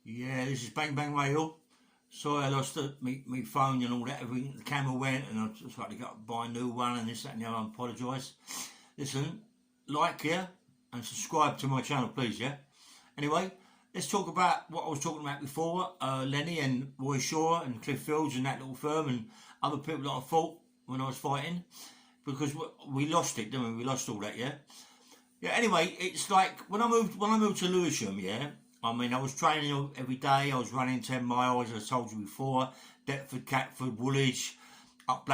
Yeah, this is Bang Bang Radio. Sorry I lost me phone and all that, everything. The camera went and I just had to go buy a new one and this, that and the other. I apologise. Listen, like, yeah, and subscribe to my channel, please, yeah. Anyway, let's talk about what I was talking about before. Lenny and Roy Shaw and Cliff Fields and that little firm and other people that I fought when I was fighting. Because we lost it, didn't we? We lost all that, yeah. Yeah, anyway, it's like when I moved to Lewisham, yeah. I mean, I was training every day. I was running 10 miles, as I told you before. Deptford, Catford, Woolwich, up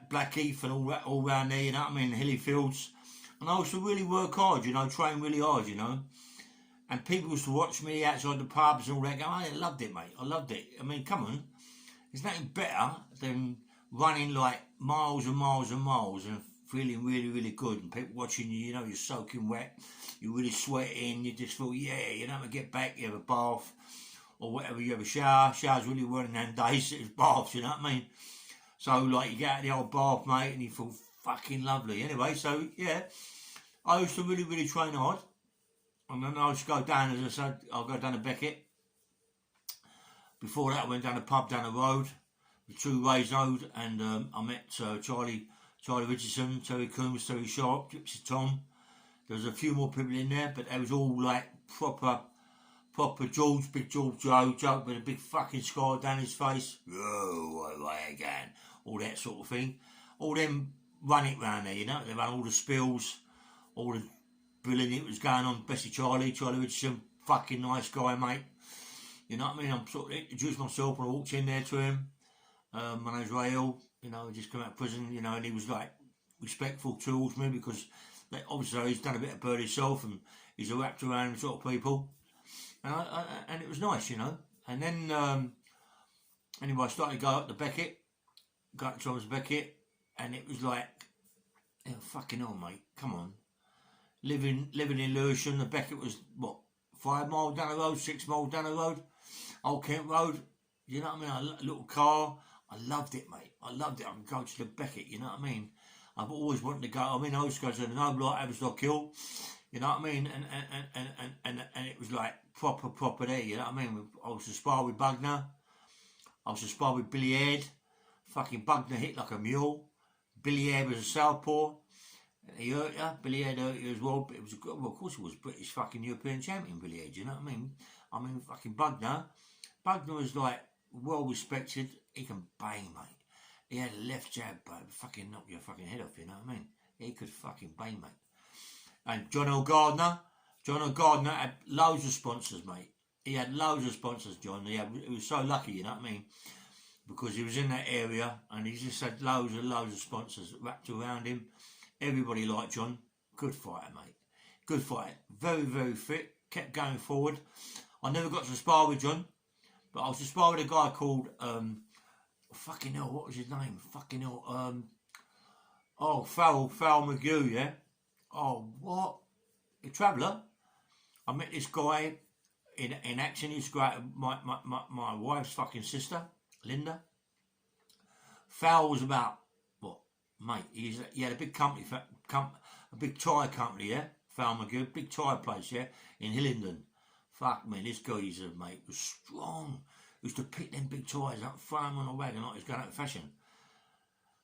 Blackheath and all round there, you know what I mean, Hilly Fields. And I used to really work hard, you know, train really hard, you know. And people used to watch me outside the pubs and all that. I loved it, mate. I loved it. I mean, come on. There's nothing better than running like miles and miles and miles and feeling really, really good. And people watching you, you know, you're soaking wet. You're really sweating, you just feel, yeah, you know, get back, you have a bath or whatever, you have a shower. Showers really weren't in them days, it was baths, you know what I mean? So, like, you get out of the old bath, mate, and you feel fucking lovely. Anyway, so, yeah, I used to really, really train hard. And then I used to go down, as I said, I'll go down to Beckett. Before that, I went down the pub down the road, the 2 Ways Road, and I met Charlie Richardson, Terry Coombs, Terry Sharp, Gypsy Tom. There was a few more people in there, but they was all like proper George, Big George Joe with a big fucking scar down his face. Oh, away again. All that sort of thing. All them run it round there, you know. They run all the spills, all the billing it was going on. Bessie Charlie Richardson, fucking nice guy, mate. You know what I mean? I'm sort of introduced myself when I walked in there to him. My name's Rael, you know, I just come out of prison, you know, and he was like respectful towards me because obviously he's done a bit of bird himself and he's a wrapped around sort of people, and it was nice, you know. And then anyway, I started to go up to Beckett, go up to Thomas Beckett, and it was like, oh, fucking hell, mate, come on. Living in Lewisham, the Beckett was what, 5 miles down the road, 6 miles down the road, Old Kent Road. You know what I mean? A little car. I loved it, mate. I loved it. I could go to the Beckett. You know what I mean? I've always wanted to go. I mean, I used to go to the Noble Light Aberstock Hill. You know what I mean? And it was like proper there. You know what I mean? I was to spar with Bugner. I was to spar with Billy Aird. Fucking Bugner hit like a mule. Billy Aird was a southpaw. He hurt you. Billy Aird hurt you as well. But it was good. Well, of course, he was British fucking European champion. Billy Aird. You know what I mean? I mean, fucking Bugner. Bugner was like well respected. He can bang, mate. He had a left jab, but fucking knock your fucking head off, you know what I mean? He could fucking bang, mate. And John O'Gardner had loads of sponsors, mate. He had loads of sponsors, John. He was so lucky, you know what I mean? Because he was in that area and he just had loads of sponsors wrapped around him. Everybody liked John. Good fighter, mate. Good fighter. Very, very fit. Kept going forward. I never got to spar with John. But I was to spar with a guy called, fucking hell, what was his name? Fucking hell, Farrell McGew, yeah? Oh, what? A traveller. I met this guy in action. He's great. My wife's fucking sister, Linda. Farrell was about, what, mate? He had a big company, a big tyre company, yeah? Farrell McGew, big tyre place, yeah? In Hillingdon. Fuck me, this geezer, mate, was strong. Used to pick them big tyres up, throw them on a wagon like he was going out of fashion.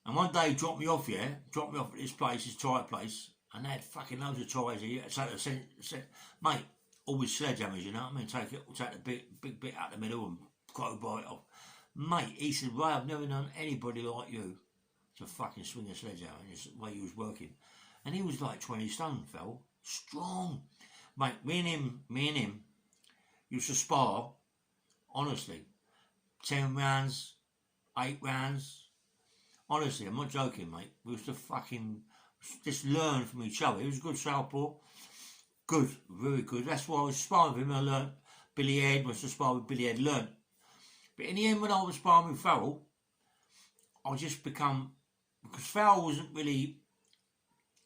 And one day he dropped me off at this place, this tyre place, and they had fucking loads of tyres here. So I said, mate, all with sledgehammers, you know what I mean? Take the big bit out the middle and crowbar it off. Mate, he said, Ray, I've never known anybody like you to fucking swing a sledgehammer, the way he was working. And he was like 20 stone, fell. Strong. Mate, me and him, used to spar, honestly, 10 rounds, 8 rounds. Honestly, I'm not joking, mate. We used to fucking just learn from each other. He was a good southpaw. Good, very good. That's why I was sparring with him. I learnt. Billy Aird was to spar with Billy Aird, learnt. But in the end, when I was sparring with Farrell, I just become, because Farrell wasn't really,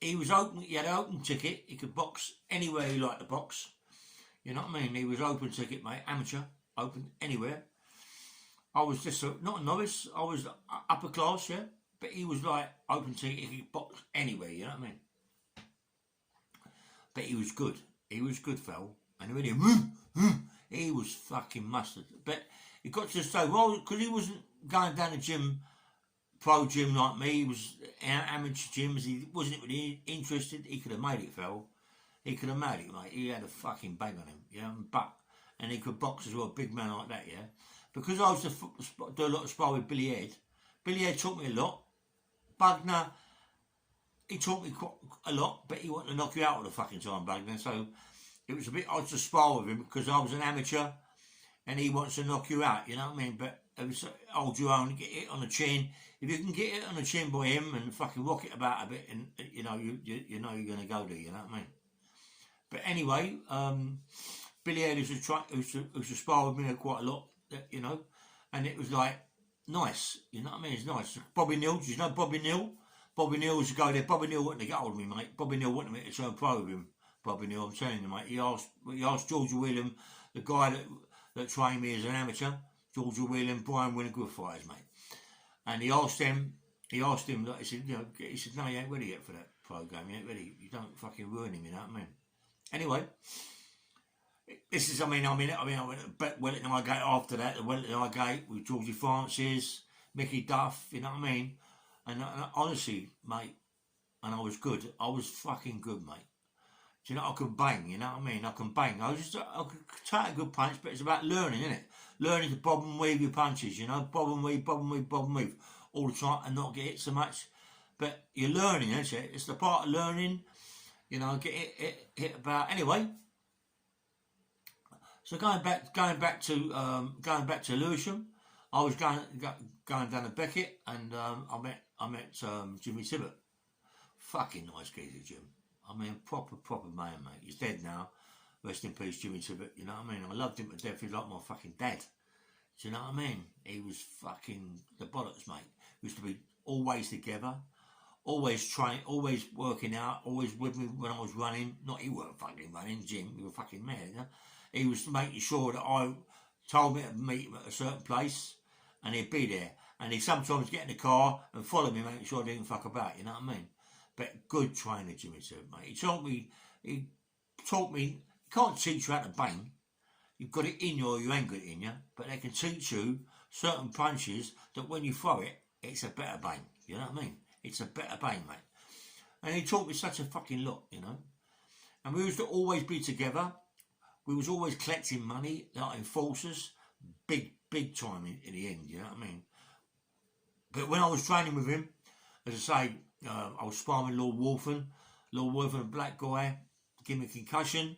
he was open, he had an open ticket. He could box anywhere he liked to box. You know what I mean? He was open ticket, mate, amateur, open anywhere. I was just not a novice, I was upper class, yeah? But he was like open ticket, he could box anywhere, you know what I mean? But he was good, Phil. And when He was fucking mustard. But it got to the stage, well, because he wasn't going down the gym, pro gym like me. He was amateur gyms. He wasn't really interested. He could have made it, fell. He could have made it, mate. He had a fucking bang on him, yeah, and he could box as well, a big man like that, yeah. Because I used to do a lot of spar with Billy Head. Billy Head taught me a lot. Bugner, he taught me quite a lot, but he wanted to knock you out all the fucking time, Bugner. So it was a bit odd to spar with him because I was an amateur and he wants to knock you out, you know what I mean? But it was hold your own, get hit on the chin. If you can get it on the chin by him and fucking rock it about a bit, and you know you know you're gonna go there, you know what I mean? But anyway, Billy Head used to spar with me quite a lot, you know, and it was like nice, you know what I mean? It's nice. Bobby Neal, do you know Bobby Neal? Bobby Neal used to go there. Bobby Neal wanted to get hold of me, mate. Bobby Neal wanted me to turn pro with him. Bobby Neal, I'm telling you, mate. He asked Georgia Whelan, the guy that trained me as an amateur, Georgia Whelan, Brian Winner, good fighters, mate. And he asked him, like, he said, no, you ain't ready yet for that program. You ain't ready. You don't fucking ruin him, you know what I mean? Anyway, this is, I went to Wellington Highgate after that, the Wellington Highgate with Georgie Francis, Mickey Duff, you know what I mean? And honestly, mate, and I was good. I was fucking good, mate. Do you know, I could bang, you know what I mean? I can bang. I could take a good punch, but it's about learning, isn't it? Learning to bob and weave your punches, you know? Bob and weave, bob and weave, bob and weave all the time and not get hit so much. But you're learning, isn't it? It's the part of learning, you know, get hit about. Anyway, so going back to Lewisham, I was going down to Beckett, and I met Jimmy Tibbett. Fucking nice geezer, Jim. I mean, proper man, mate. He's dead now. Rest in peace, Jimmy Tibbett. You know what I mean? I loved him to death. He's like my fucking dad. Do you know what I mean? He was fucking the bollocks, mate. We used to be always together, always training, always working out, always with me when I was running. Not he weren't fucking running, Jim. He was fucking mad, you know? He was making sure that I told me to meet him at a certain place, and he'd be there. And he'd sometimes get in the car and follow me, making sure I didn't fuck about, you know what I mean? But good trainer, Jimmy Tibbett, mate. He taught me, you can't teach you how to bang. You've got it in you or you ain't got it in you. But they can teach you certain punches that when you throw it, it's a better bang. You know what I mean? It's a better bang, mate. And he taught me such a fucking lot, you know. And we used to always be together. We was always collecting money, like enforcers. Big time in the end, you know what I mean? But when I was training with him, as I say, I was sparring with Lord Wolfen. Lord Wolfen, a black guy, gave me a concussion.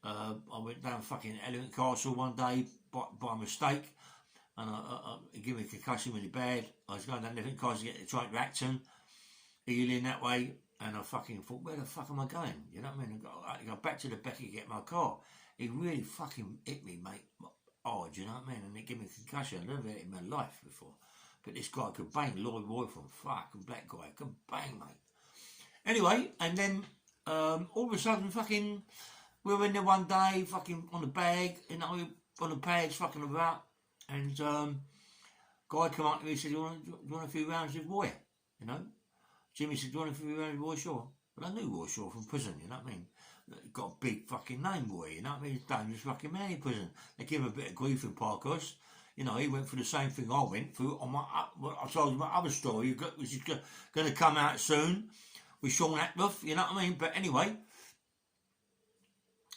I went down fucking Elephant Castle one day by mistake, and he gave me a concussion really bad. I was going down Elephant Castle to get the train to Acton, healing that way, and I fucking thought, where the fuck am I going? You know what I mean? I had to go back to the Becky to get my car. He really fucking hit me, mate, hard, you know what I mean? And it gave me a concussion. I've never hit in my life before. But this guy could bang, Lloyd Wolfen, fucking black guy, could bang, mate. Anyway, and then all of a sudden, fucking, we were in there one day, fucking on the bag, you know, on the pads, fucking about, and guy come up to me and said, do you want a few rounds with Roy? You know? Jimmy said, do you want a few rounds with Roy Shaw? But I knew Roy Shaw from prison, you know what I mean? He got a big fucking name, Roy, you know what I mean? He's dangerous fucking man in prison. They give him a bit of grief in Parkhurst. You know, he went through the same thing I went through on my, I told you my other story, which is going to come out soon with Sean Atworth, you know what I mean? But anyway,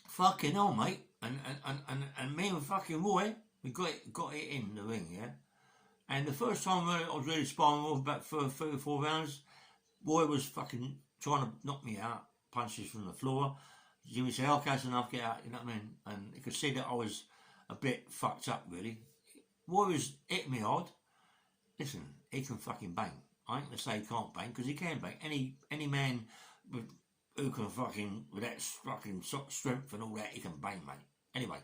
fucking hell, mate. And me and fucking Roy, we got it in the ring, yeah? And the first time I was really sparring off about 3 or 4 rounds, Roy was fucking trying to knock me out, punches from the floor. Jimmy said, okay, that's enough, get out, you know what I mean? And he could see that I was a bit fucked up, really. Roy was hitting me hard. Listen, he can fucking bang. I ain't gonna say he can't bang, because he can bang. Any man who can fucking, with that fucking strength and all that, he can bang, mate. Anyway,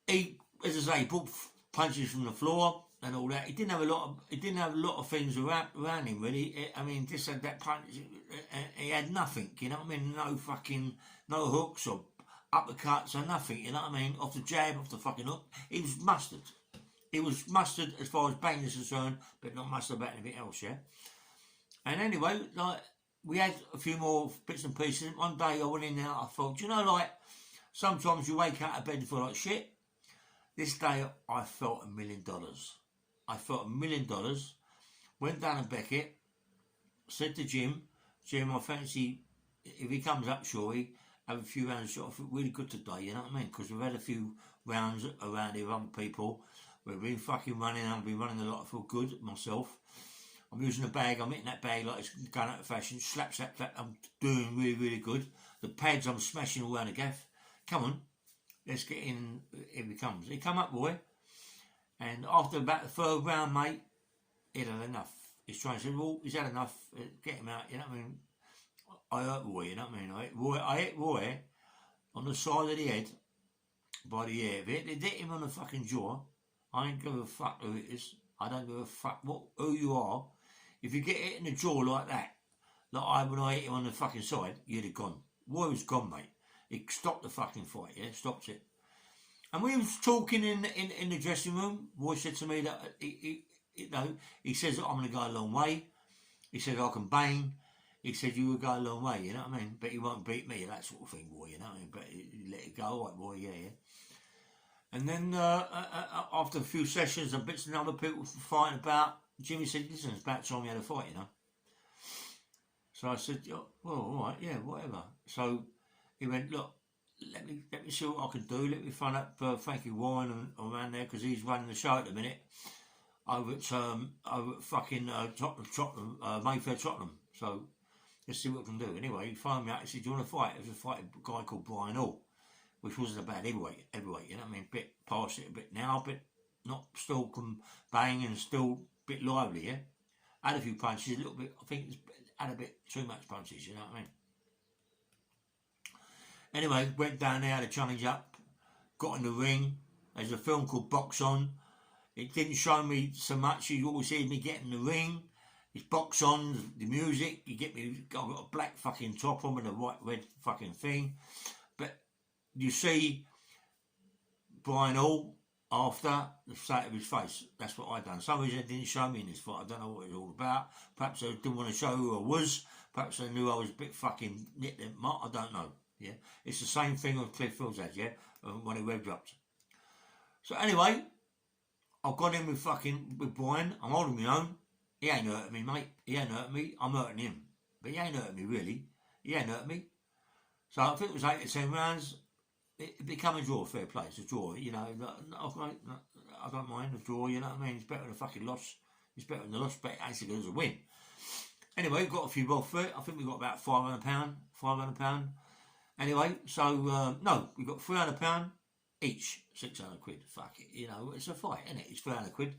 he, as I say, he pulled punches from the floor and all that. He didn't have a lot of things around him, really. I mean, this had that punch. He had nothing, you know what I mean? No hooks or uppercuts or nothing, you know what I mean? Off the jab, off the fucking hook. He was mustard. He was mustard as far as banging is concerned, but not mustard about anything else, yeah? And anyway, like, we had a few more bits and pieces. One day I went in there, I thought, do you know, like, Sometimes you wake out of bed and feel like shit. This day I felt $1 million. I felt $1 million. Went down to Beckett, said to Jim, I fancy, if he comes up, shorty, have a few rounds shot. I feel really good today, you know what I mean? Because we've had a few rounds around here with other people. We've been fucking running, I've been running a lot, I feel good myself. I'm using a bag, I'm hitting that bag like it's going out of fashion. Slap, slap, slap, I'm doing really, really good. The pads I'm smashing all around the gaff. Come on, let's get in, here he comes. He come up, boy. And after about the third round, mate, he'd had enough. He's trying to say, well, he's had enough, get him out, you know what I mean? I hurt Roy, you know what I mean? I hit Roy on the side of the head by the ear. If it hit him on the fucking jaw, I ain't give a fuck who it is. I don't give a fuck who you are. If you get hit in the jaw like that, like when I hit him on the fucking side, you'd have gone. Roy was gone, mate. He stopped the fucking fight, yeah? Stopped it. And we was talking in the dressing room. Roy said to me that, he says that I'm going to go a long way. He said I can bang. He said you will go a long way, you know what I mean? But he won't beat me, that sort of thing, boy, you know what I mean? But you let it go, all right, boy, yeah, yeah. And then after a few sessions and bits and other people fighting about, Jimmy said, listen, it's about time we had a fight, you know? So I said, well, all right, yeah, whatever. So he went, look, let me see what I can do. Let me find out Frankie Warren and around there, because he's running the show at the minute. Over at fucking Tottenham, Mayfair, Tottenham. So let's see what we can do. Anyway, he phoned me out. He said, do you want to fight? It was a fight with a guy called Brian Hall, which wasn't a bad heavyweight, you know what I mean? Bit past it a bit now, but not still can bang and still a bit lively, yeah? Had a few punches, a little bit, I think it's had a bit too much punches, you know what I mean? Anyway, went down there, had a challenge up, got in the ring. There's a film called Box On. It didn't show me so much. You always see me get in the ring. It's box on, the music. You get me, I've got a black fucking top on with a white red fucking thing. But you see Brian Hall after the state of his face. That's what I done. Some reason it didn't show me in this fight. I don't know what it was all about. Perhaps they didn't want to show who I was. Perhaps they knew I was a bit fucking nit them. I don't know. Yeah, it's the same thing with Cliff Fields had, yeah, when he web dropped. So anyway, I've gone in with Brian. I'm holding my own. He ain't hurting me, mate. He ain't hurting me. I'm hurting him. But he ain't hurting me, really. He ain't hurting me. So I think it was 8 to 10 rounds. It became a draw, fair play. It's a draw, you know. I don't mind a draw, you know what I mean? It's better than a fucking loss. It's better than the loss, but actually there's a win. Anyway, we've got a few bob for it. I think we got about £500. Anyway, so, no, we got £300 each, 600 quid. Fuck it, you know, it's a fight, isn't it? It's 300 quid.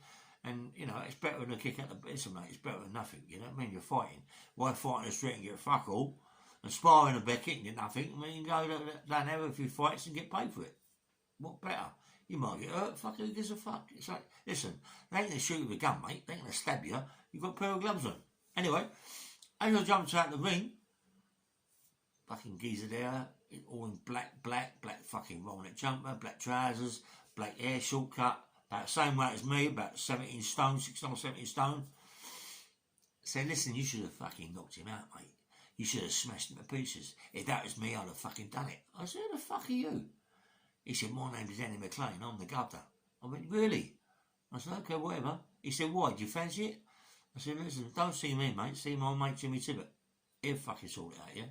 And, you know, it's better than a kick out the bits, mate. It's better than nothing, you know what I mean? You're fighting. Why fight in the street and get fuck all? And spar in a Beckett and get nothing. I mean, you can go down there with a few fights and get paid for it. What better? You might get hurt. Fuck, who gives a fuck? It's like, listen, they ain't going to shoot you with a gun, mate. They ain't going to stab you. You've got a pair of gloves on. Anyway, as I jumped out the ring, fucking geezer there, all in black fucking roll-neck jumper, black trousers, black hair, shortcut, about the same weight as me, about 17 stone, 16 or 17 stone. Said, listen, you should have fucking knocked him out, mate. You should have smashed him to pieces. If that was me, I'd have fucking done it. I said, who the fuck are you? He said, my name is Lenny McLean, I'm the governor. I went, really? I said, okay, whatever. He said, why, do you fancy it? I said, listen, don't see me, mate. See my mate Jimmy Tibbet. He'll fucking sort it out, yeah?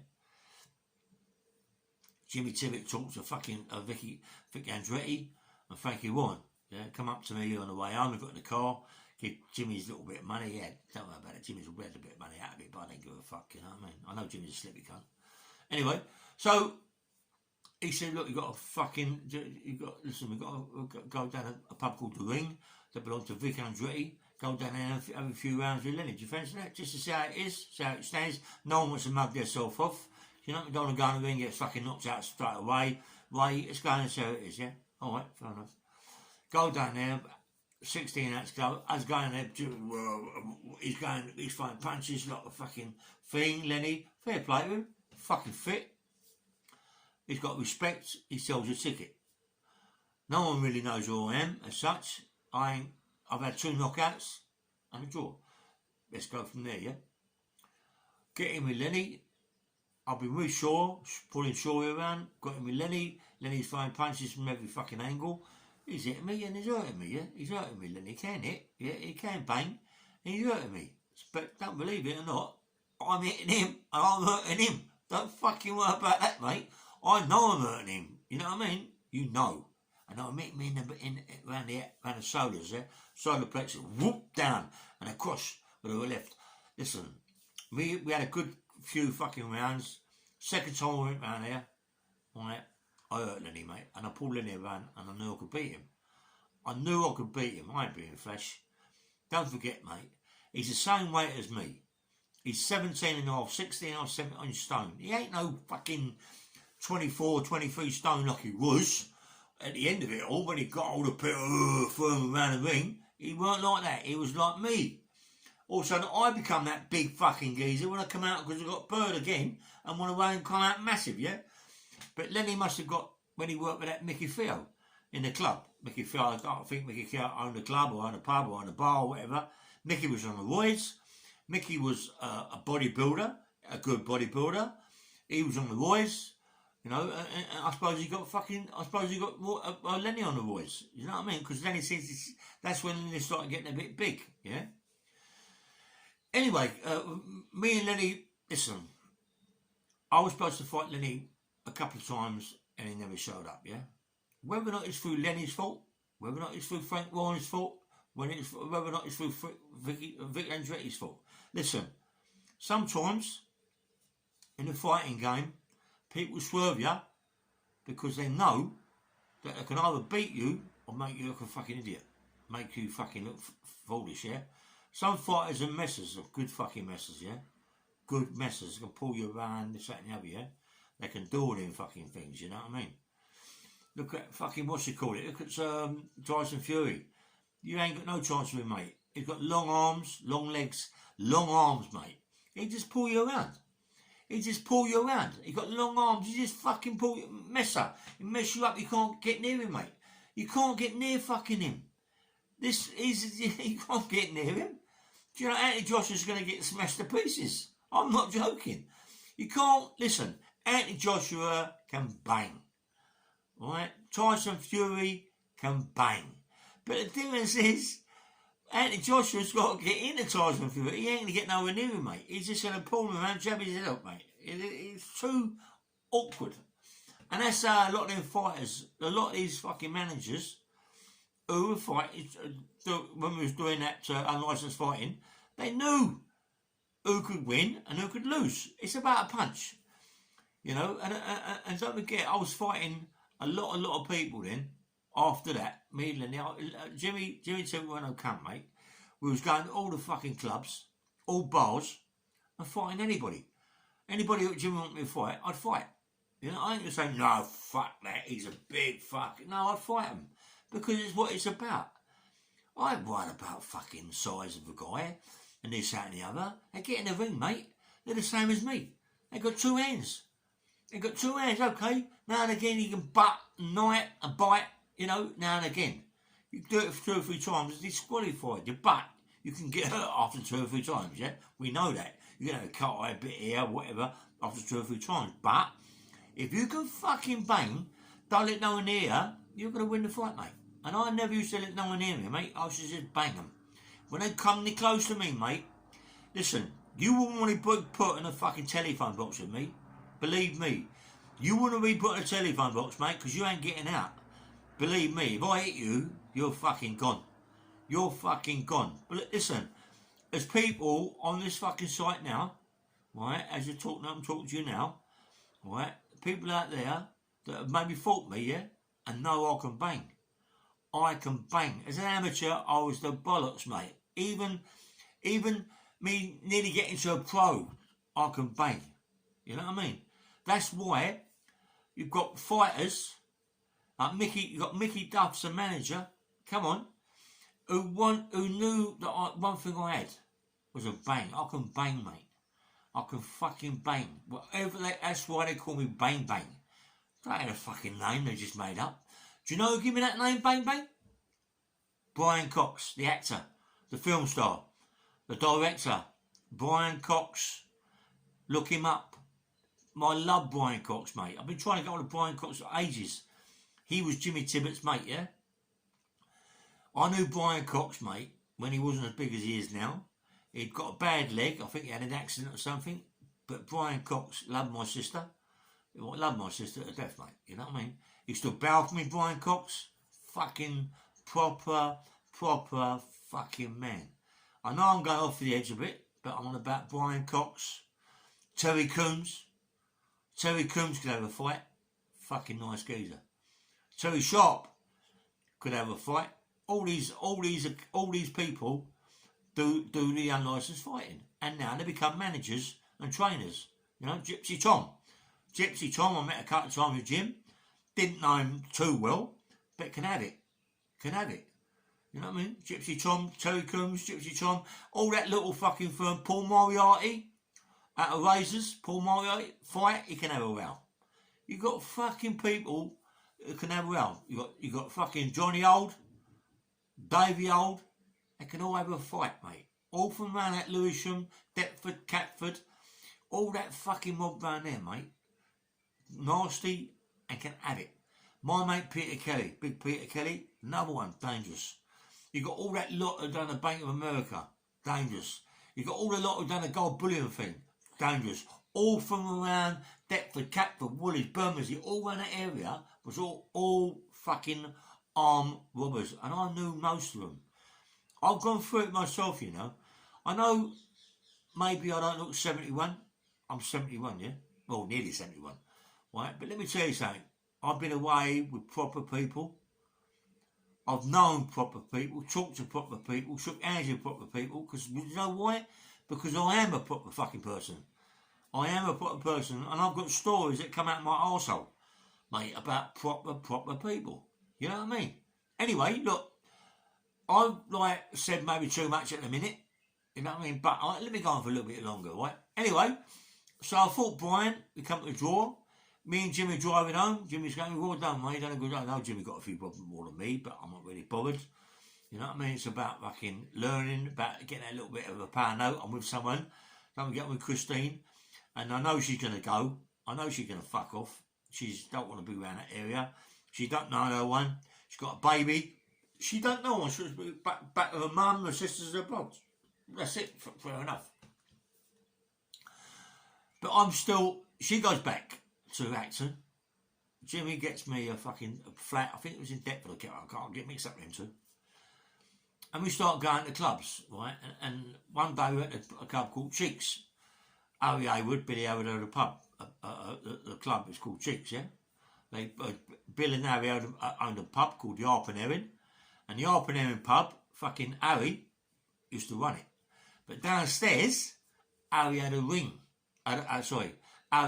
Jimmy Tibbet talked to fucking Vic Andretti and Frankie Warren. Yeah, come up to me on the way home. We got in the car, give Jimmy's little bit of money. Yeah, don't worry about it. Jimmy's had a bit of money out of it, but I don't give a fuck, you know what I mean? I know Jimmy's a slippy cunt. Anyway, so he said, look, listen, we've got to go down a pub called The Ring that belonged to Vic Andretti. Go down there and have a few rounds with Lenny. Do you fancy that? Just to see how it is, see how it stands. No one wants to mug themselves off. You know, you don't want to go in the ring and get fucking knocked out straight away. Let's go and see how it is, yeah? All right, fair enough. Go down there, 16 outs go. I was going there, he's throwing punches like a fucking thing, Lenny. Fair play to him, fucking fit. He's got respect, he sells a ticket. No one really knows who I am as such. I've had 2 knockouts and a draw. Let's go from there, yeah? Get in with Lenny. I've been with Shaw, pulling Shaw around, got him with Lenny. Lenny's throwing punches from every fucking angle. He's hitting me and he's hurting me, yeah? He's hurting me, Lenny. He can hit, yeah? He can bang, and he's hurting me. But don't believe it or not, I'm hitting him and I'm hurting him. Don't fucking worry about that, mate. I know I'm hurting him. You know what I mean? You know. And I'm hitting me around the shoulders, yeah? Shoulder plexus, whoop, down, and across with the left. Listen, we had a good few fucking rounds. Second time I went round there, right, I hurt Lenny, mate, and I pulled Lenny around and I knew I could beat him. I knew I could beat him. I ain't being flesh. Don't forget, mate, he's the same weight as me. He's 17 and a half, 16 and a half, 17 stone. He ain't no fucking 24, 23 stone like he was. At the end of it all, when he got all the people throwing around the ring, he weren't like that. He was like me. All of a sudden, I become that big fucking geezer when I come out because I got bird again and want to run and come out massive, yeah? But Lenny must have got, when he worked with that Mickey Theo in the club. Mickey Theo, I don't think Mickey Theo owned a club or owned a pub or owned a bar or whatever. Mickey was on the roids. Mickey was a bodybuilder, a good bodybuilder. He was on the roids, you know, and I suppose he got Lenny on the roids. You know what I mean? Because Lenny seems that's when Lenny started getting a bit big, yeah? Anyway, me and Lenny, listen, I was supposed to fight Lenny a couple of times and he never showed up, yeah? Whether or not it's through Lenny's fault, whether or not it's through Frank Warren's fault, whether or not it's through Vic Andretti's fault. Listen, sometimes in the fighting game, people swerve you because they know that they can either beat you or make you look a fucking idiot. Make you fucking look foolish, yeah? Some fighters are messes, are good fucking messes, yeah? Good messes, they can pull you around, this, that and the other, yeah? They can do all them fucking things, you know what I mean? Look at fucking, what's it called? Look at Tyson Fury. You ain't got no chance with him, mate. He's got long arms, long legs, long arms, mate. He just pull you around. He just pull you around. He got long arms, he just fucking pull you, He mess you up, you can't get near him, mate. You can't get near fucking him. You can't get near him. Do you know Anthony Joshua's going to get smashed to pieces? I'm not joking. You can't, listen, Anthony Joshua can bang. Right? Tyson Fury can bang. But the difference is, Anthony Joshua's got to get into Tyson Fury. He ain't going to get nowhere near him, mate. He's just going to pull him around, jab his head up, mate. It's too awkward. And that's how a lot of them fighters, a lot of these fucking managers who were fighting, when we was doing that unlicensed fighting, they knew who could win and who could lose. It's about a punch. You know, and don't forget, I was fighting a lot of people then. After that, me and Lenny, Jimmy said we weren't no cunt, mate. We was going to all the fucking clubs, all bars, and fighting anybody. Anybody that Jimmy wanted me to fight, I'd fight. You know, I ain't going to say, no, fuck that, he's a big fuck. No, I'd fight him. Because it's what it's about. I ain't worried about fucking size of the guy and this, that and the other. They get in the ring, mate. They're the same as me. They got two hands. They got two hands, okay. Now and again you can butt, knight and bite, you know, now and again. You do it for 2 or 3 times, it's disqualified. Your butt, you can get hurt after 2 or 3 times, yeah? We know that. You're going to cut eye a bit here, whatever, after 2 or 3 times. But if you can fucking bang, don't let no one near you, you're going to win the fight, mate. And I never used to let no one near me, mate. I used to just bang them. When they come any close to me, mate, listen, you wouldn't want to be put in a fucking telephone box with me. Believe me. You wouldn't be put in a telephone box, mate, because you ain't getting out. Believe me, if I hit you, you're fucking gone. You're fucking gone. But listen, there's people on this fucking site now, right, as you're talking, I'm talking to you now, right, people out there that have maybe fought me, yeah, and know I can bang. I can bang. As an amateur, I was the bollocks, mate. Even me nearly getting to a pro, I can bang. You know what I mean? That's why you've got fighters like Mickey. You got Mickey Duff's a manager. Come on, who knew that one thing I had was a bang. I can bang, mate. I can fucking bang. Whatever. That's why they call me Bang Bang. That ain't a fucking name they just made up. Do you know who gave me that name, Bang Bang? Brian Cox, the actor, the film star, the director. Brian Cox. Look him up. I love Brian Cox, mate. I've been trying to get on to Brian Cox for ages. He was Jimmy Tippett's mate, yeah? I knew Brian Cox, mate, when he wasn't as big as he is now. He'd got a bad leg. I think he had an accident or something. But Brian Cox loved my sister. Loved my sister to death, mate. You know what I mean? He stood bow for me, Brian Cox. Fucking proper fucking man. I know I'm going off the edge a bit, but I'm on about Brian Cox. Terry Coombs. Terry Coombs could have a fight. Fucking nice geezer. Terry Sharp could have a fight. All these people do the unlicensed fighting, and now they become managers and trainers. You know, Gypsy Tom, I met a couple of times with Jim. Didn't know him too well, but can have it. You know what I mean? Gypsy Tom, Terry Coombs, Gypsy Tom, all that little fucking firm. Paul Moriarty out of Razors. Paul Moriarty fight. He can have a row. You got fucking people who can have a row. You got fucking Johnny Old, Davey Old. They can all have a fight, mate. All from around that Lewisham, Deptford, Catford, all that fucking mob round there, mate. Nasty and can have it. My mate Peter Kelly, Big Peter Kelly, another one, dangerous. You got all that lot who done the Bank of America, dangerous. You got all the lot who done the gold bullion thing, dangerous. All from around Deptford, Catford, Woolwich, Bermondsey, all around that area was all fucking armed robbers, and I knew most of them. I've gone through it myself, you know. I know maybe I don't look 71. I'm 71, yeah? Well, nearly 71, right? But let me tell you something. I've been away with proper people. I've known proper people, talked to proper people, shook hands with proper people, because you know why? Because I am a proper fucking person. I am a proper person, and I've got stories that come out of my arsehole, mate, about proper people. You know what I mean? Anyway, look, I've said maybe too much at the minute. You know what I mean? But let me go on for a little bit longer, right? Anyway, so I thought Brian, we come to the draw. Me and Jimmy driving home. Jimmy's going, well done, mate. Done a good job. I know Jimmy got a few problems more than me, but I'm not really bothered. You know what I mean? It's about fucking learning, about getting a little bit of a power note. I'm with someone. Don't get on with Christine. And I know she's going to go. I know she's going to fuck off. She don't want to be around that area. She don't know no one. She's got a baby. She don't know one. She's back with her mum, her sisters, her brothers. That's it. Fair enough. But I'm still... She goes back to Acton. Jimmy gets me a fucking flat. I think it was in Deptford. I can't get mixed up with him too. And we start going to clubs, right? And one day we went to a club called Cheeks. Harry Haywood, Billy Haywood owned a pub. The club is called Cheeks, yeah? Bill and Harry owned a pub called the Harp and Erin. And the Harp and Erin pub, fucking Harry used to run it. But downstairs, Harry had a ring. Harry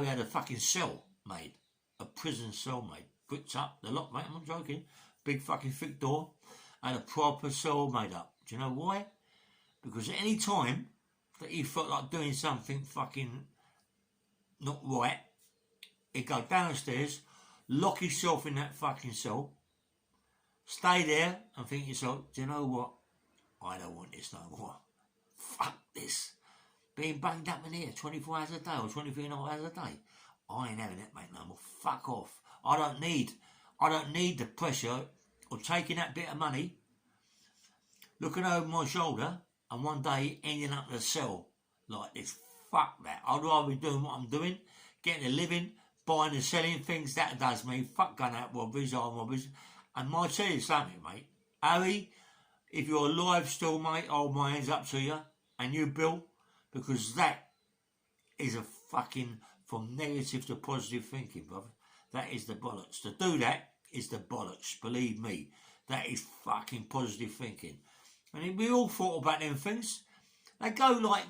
had a fucking cell made. A prison cell made. Bricked up, the lot, mate, I'm not joking. Big fucking thick door. And a proper cell made up. Do you know why? Because at any time that he felt like doing something fucking not right, he'd go downstairs, lock himself in that fucking cell, stay there and think to yourself, do you know what? I don't want this no more. Fuck this. Being banged up in here 24 hours a day or 23 hours a day. I ain't having that, mate, no more. Fuck off. I don't need the pressure of taking that bit of money, looking over my shoulder, and one day ending up in a cell like this. Fuck that. I'd rather be doing what I'm doing, getting a living, buying and selling things. That does me. Fuck going out robberies, armed robberies. And I tell you something, mate. Harry, if you're alive still, mate, I'll hold my hands up to you. And you, Bill, because that is a fucking from negative to positive thinking, brother. That is the bollocks. To do that is the bollocks. Believe me. That is fucking positive thinking. And we all thought about them things. They go like,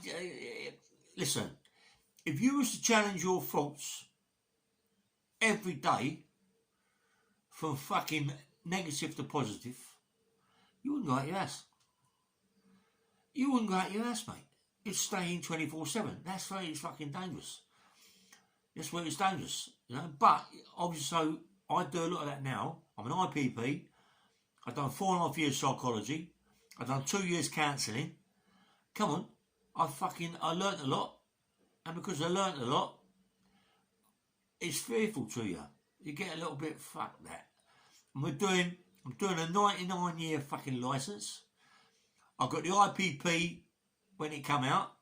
listen, if you was to challenge your thoughts every day from fucking negative to positive, you wouldn't go out your ass. You wouldn't go out your ass, mate. You'd stay in 24/7. That's where it's fucking dangerous. That's where it's dangerous, you know. But obviously, so I do a lot of that now. I'm an IPP. I've done 4.5 years psychology. I've done 2 years counselling. Come on, I learnt a lot, and because I learnt a lot, it's fearful to you. You get a little bit, fuck that. And I'm doing a 99-year fucking licence. I've got the IPP when it come out.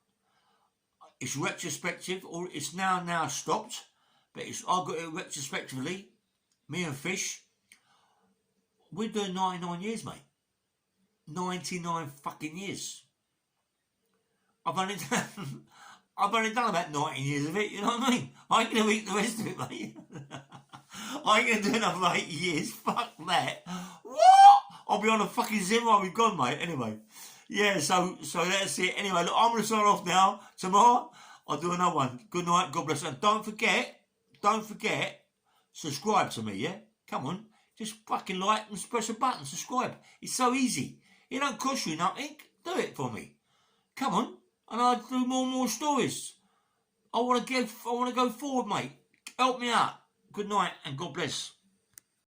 It's retrospective, or it's now stopped, but I've got it retrospectively. Me and Fish, we're doing 99 years, mate. 99 fucking years. I've only done about 19 years of it, you know what I mean? I ain't going to eat the rest of it, mate. I ain't going to do another 80 years, fuck that. What? I'll be on a fucking Zim, I'll be gone, mate, anyway. Yeah, so that's it. Anyway, look, I'm going to sign off now. Tomorrow, I'll do another one. Good night, God bless. And don't forget, subscribe to me, yeah? Come on, just fucking like and press a button, subscribe. It's so easy. It don't cost you nothing. Do it for me. Come on, and I'll do more and more stories. I want to go forward, mate. Help me out. Good night and God bless.